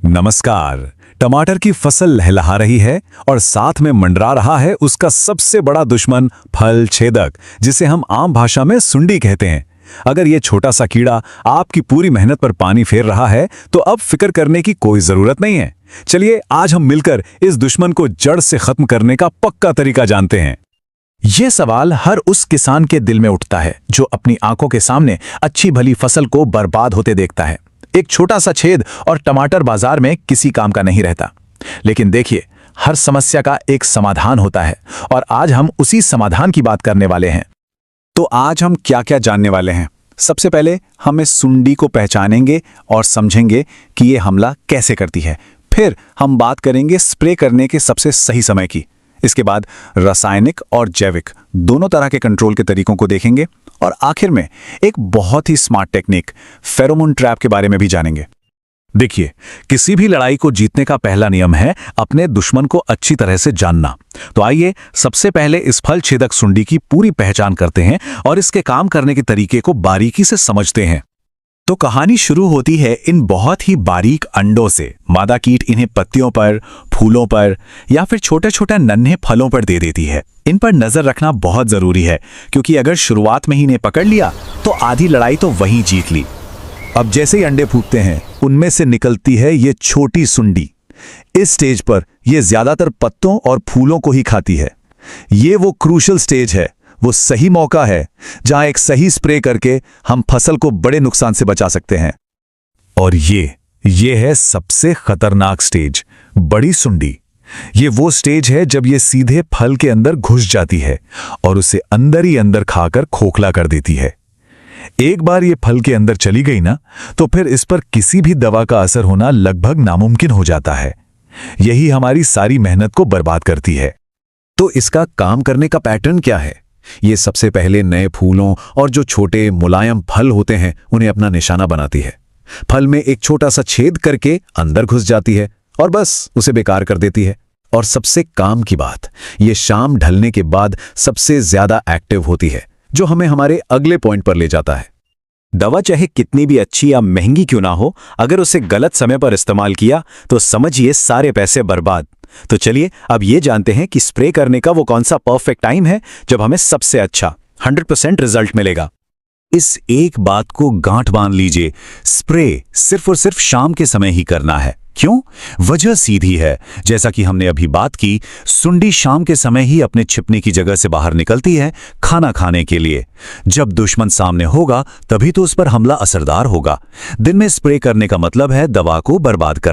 नमस्कार। टमाटर की फसल लहलहा रही है और साथ में मंडरा रहा है उसका सबसे बड़ा दुश्मन फल छेदक, जिसे हम आम भाषा में सुंडी कहते हैं। अगर ये छोटा सा कीड़ा आपकी पूरी मेहनत पर पानी फेर रहा है तो अब फिक्र करने की कोई जरूरत नहीं है। चलिए आज हम मिलकर इस दुश्मन को जड़ से खत्म करने का पक्का तरीका जानते हैं। यह सवाल हर उस किसान के दिल में उठता है जो अपनी आंखों के सामने अच्छी भली फसल को बर्बाद होते देखता है। एक छोटा सा छेद और टमाटर बाजार में किसी काम का नहीं रहता। लेकिन देखिए, हर समस्या का एक समाधान होता है और आज हम उसी समाधान की बात करने वाले हैं। तो आज हम क्या क्या जानने वाले हैं? सबसे पहले हम इस सुंडी को पहचानेंगे और समझेंगे कि ये हमला कैसे करती है। फिर हम बात करेंगे स्प्रे करने के सबसे सही समय की। इसके बाद रासायनिक और जैविक दोनों तरह के कंट्रोल के तरीकों को देखेंगे और आखिर में एक बहुत ही स्मार्ट टेक्निक फेरोमोन ट्रैप के बारे में भी जानेंगे। देखिए, किसी भी लड़ाई को जीतने का पहला नियम है अपने दुश्मन को अच्छी तरह से जानना। तो आइए सबसे पहले इस फल छेदक सुंडी की पूरी पहचान करते हैं और इसके काम करने के तरीके को बारीकी से समझते हैं। तो कहानी शुरू होती है इन बहुत ही बारीक अंडों से। मादा कीट इन्हें पत्तियों पर, फूलों पर या फिर छोटे छोटे नन्हे फलों पर दे देती है। इन पर नजर रखना बहुत जरूरी है, क्योंकि अगर शुरुआत में ही इन्हें पकड़ लिया तो आधी लड़ाई तो वहीं जीत ली। अब जैसे ही अंडे फूटते हैं, उनमें से निकलती है ये छोटी सुंडी। इस स्टेज पर यह ज्यादातर पत्तों और फूलों को ही खाती है। ये वो क्रूशल स्टेज है, वो सही मौका है जहां एक सही स्प्रे करके हम फसल को बड़े नुकसान से बचा सकते हैं। और ये है सबसे खतरनाक स्टेज, बड़ी सुंडी। ये वो स्टेज है जब ये सीधे फल के अंदर घुस जाती है और उसे अंदर ही अंदर खाकर खोखला कर देती है। एक बार ये फल के अंदर चली गई ना, तो फिर इस पर किसी भी दवा का असर होना लगभग नामुमकिन हो जाता है। यही हमारी सारी मेहनत को बर्बाद करती है। तो इसका काम करने का पैटर्न क्या है? ये सबसे पहले नए फूलों और जो छोटे मुलायम फल होते हैं उन्हें अपना निशाना बनाती है। फल में एक छोटा सा छेद करके अंदर घुस जाती है और बस उसे बेकार कर देती है। और सबसे काम की बात, ये शाम ढलने के बाद सबसे ज्यादा एक्टिव होती है, जो हमें हमारे अगले पॉइंट पर ले जाता है। दवा चाहे कितनी भी अच्छी या महंगी क्यों ना हो, अगर उसे गलत समय पर इस्तेमाल किया तो समझिए सारे पैसे बर्बाद। तो चलिए अब ये जानते हैं कि स्प्रे करने का वो कौन सा परफेक्ट टाइम है जब हमें सबसे अच्छा 100% रिजल्ट मिलेगा। इस एक बात को गांठ बांध लीजिए, स्प्रे सिर्फ और सिर्फ शाम के समय ही करना है। क्यों? वजह सीधी है, जैसा कि हमने अभी बात की, सुंडी शाम के समय ही अपने छिपने की जगह से बाहर निकलती है खाना खाने के लिए। जब दुश्मन सामने होगा तभी तो उस पर हमला असरदार होगा। दिन में स्प्रे करने का मतलब है दवा को बर्बाद करना।